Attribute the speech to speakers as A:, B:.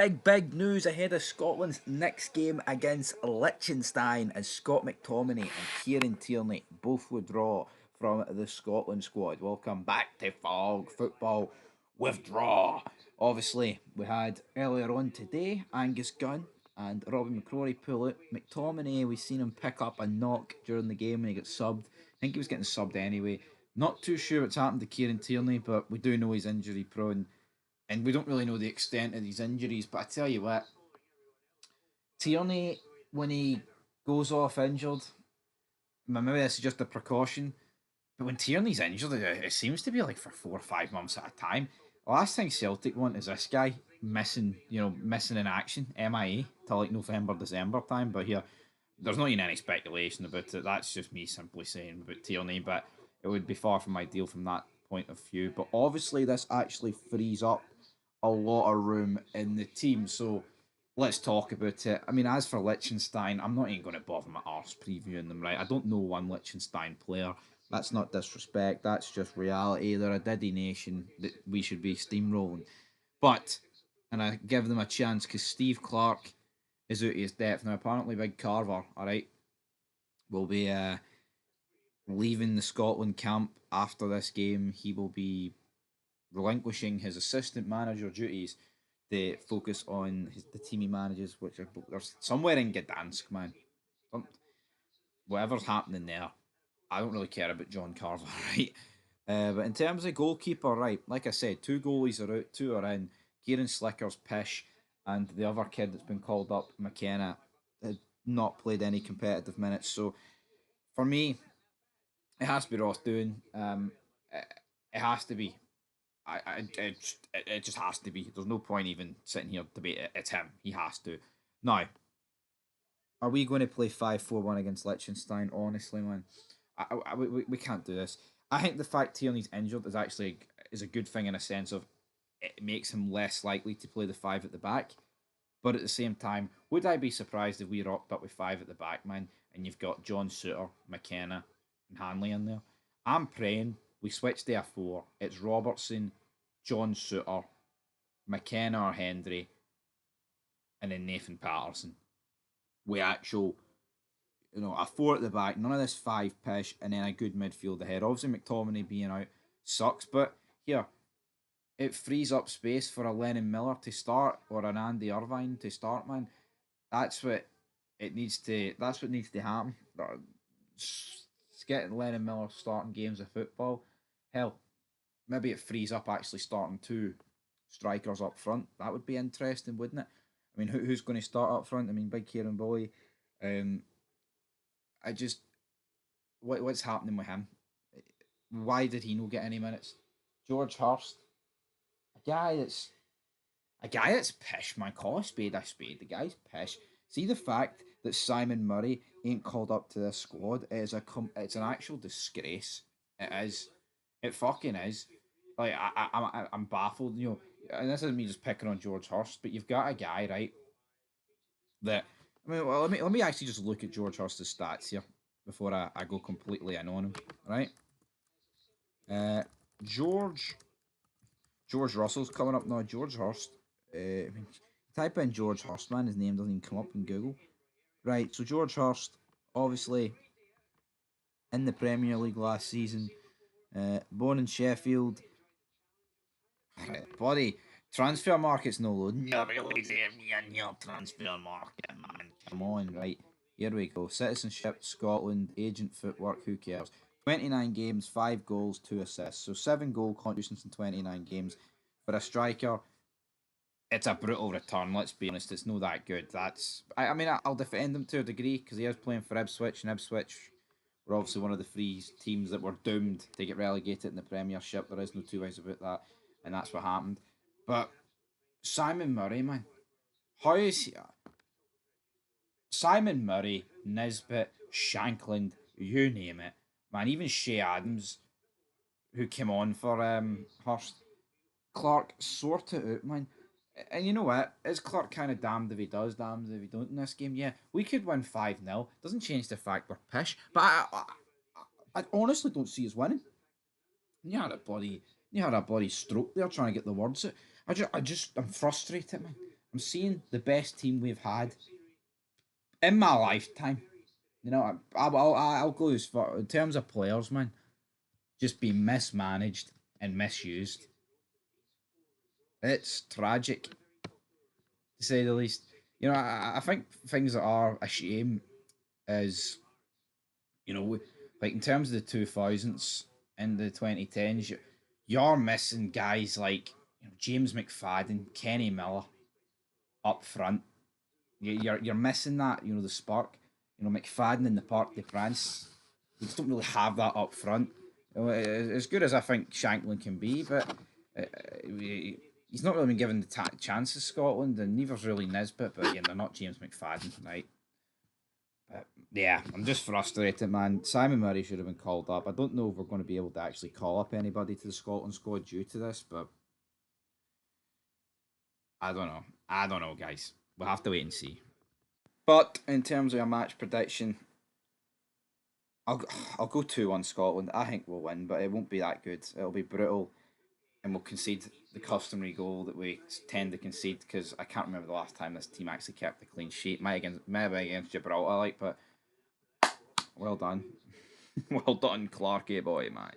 A: big news ahead of Scotland's next game against Liechtenstein as Scott Mctominay and Kieran Tierney both withdraw from the Scotland squad. Welcome back to Fog Football Withdraw. Obviously, we had earlier on today Angus Gunn and Robbie McCrory pull out. McTominay, we seen him pick up a knock during the game when he got subbed. I think he was getting subbed anyway. Not too sure what's happened to Kieran Tierney, but we do know he's injury prone. And we don't really know the extent of these injuries, but I tell you what, Tierney, when he goes off injured, maybe this is just a precaution, but when Tierney's injured, it seems to be like for 4 or 5 months at a time. The last thing Celtic want is this guy missing in action, MIA, till like November, December time. But here, there's not even any speculation about it. That's just me simply saying about Tierney, but it would be far from ideal from that point of view. But obviously, this actually frees up a lot of room in the team. So let's talk about it. I mean, as for Liechtenstein, I'm not even going to bother my arse previewing them, right? I don't know one Liechtenstein player. That's not disrespect. That's just reality. They're a Diddy nation that we should be steamrolling. But, and I give them a chance because Steve Clark is out of his depth. Now, apparently, Big Carver, all right, will be leaving the Scotland camp after this game. He will be relinquishing his assistant manager duties to focus on the team he manages, which are somewhere in Gdansk, man. Whatever's happening there, I don't really care about John Carver, right? But in terms of goalkeeper, right, like I said, two goalies are out, two are in. Kieran Slicker's pish, and the other kid that's been called up, McKenna, had not played any competitive minutes. So for me, it has to be Ross Doon. It has to be. It just has to be. There's no point even sitting here debating it. It's him. He has to. Now, are we going to play 5-4-1 against Liechtenstein? Honestly, man, we can't do this. I think the fact Tierney's injured is actually is a good thing in a sense of it makes him less likely to play the five at the back. But at the same time, would I be surprised if we rocked up with five at the back, man, and you've got John Suter, McKenna, and Hanley in there? I'm praying we switch to a four. It's Robertson, John Suter, McKenna or Hendry, and then Nathan Patterson. We actual, a four at the back, none of this five pish, and then a good midfield ahead. Obviously, McTominay being out sucks, but here, it frees up space for a Lennon Miller to start or an Andy Irvine to start, man. That's what it needs to. That's what needs to happen. It's getting Lennon Miller starting games of football. Hell, maybe it frees up actually starting two strikers up front. That would be interesting, wouldn't it? I mean, who's going to start up front? I mean, Big Kieran Boy. I just what's happening with him? Why did he not get any minutes? George Hurst, a guy that's pish, man. Call a spade a spade. The guy's pish. See the fact that Simon Murray ain't called up to this squad is it's an actual disgrace. It is. It fucking is. Like I'm baffled. And this isn't me just picking on George Hurst, but you've got a guy, right? That I mean, well, let me actually just look at George Hurst's stats here before I go completely in on him, right? Uh, George George Russell's coming up now. George Hurst. I mean, type in George Hurst, man. His name doesn't even come up in Google. Right. So George Hurst, obviously in the Premier League last season, born in Sheffield. Right, buddy, transfer market's no loading. You're really saving me in your transfer market, man. Come on, right. Here we go. Citizenship, Scotland, agent footwork, who cares? 29 games, 5 goals, 2 assists. So 7 goal contributions in 29 games. For a striker, it's a brutal return, let's be honest. It's not that good. I mean, I'll defend him to a degree because he is playing for Ipswich, and Ipswich were obviously one of the three teams that were doomed to get relegated in the Premiership. There is no two ways about that, and that's what happened. But Simon Murray, man, how is he? Simon Murray, Nisbet, Shankland, you name it, man. Even Shea Adams, who came on for Hurst, Clark sorted it out, man. And you know what? Is Clark kind of damned if he does, damned if he don't in this game? Yeah, we could win 5-0. Doesn't change the fact we're pish. But I honestly don't see us winning. You had a bloody, you had a bloody stroke there trying to get the words out. I'm frustrated, man. I'm seeing the best team we've had in my lifetime. You know, I'll go as far in terms of players, man. Just being mismanaged and misused. It's tragic, to say the least. You know, I think things that are a shame is, you know, like in terms of the 2000s and the 2010s, you're missing guys like, you know, James McFadden, Kenny Miller up front. You're missing that, you know, the spark. You know, McFadden in the Parc de France. We just don't really have that up front. You know, as good as I think Shanklin can be, but he's not really been given the chances, Scotland, and neither's really Nisbet. But again, they're not James McFadden, right? But yeah, I'm just frustrated, man. Simon Murray should have been called up. I don't know if we're going to be able to actually call up anybody to the Scotland squad due to this, but I don't know. I don't know, guys. We'll have to wait and see. But in terms of a match prediction, I'll I'll go 2-1 Scotland. I think we'll win, but it won't be that good. It'll be brutal, and we'll concede the customary goal that we tend to concede because I can't remember the last time this team actually kept a clean sheet. Maybe against Gibraltar, like, but well done, well done, Clarky boy, man.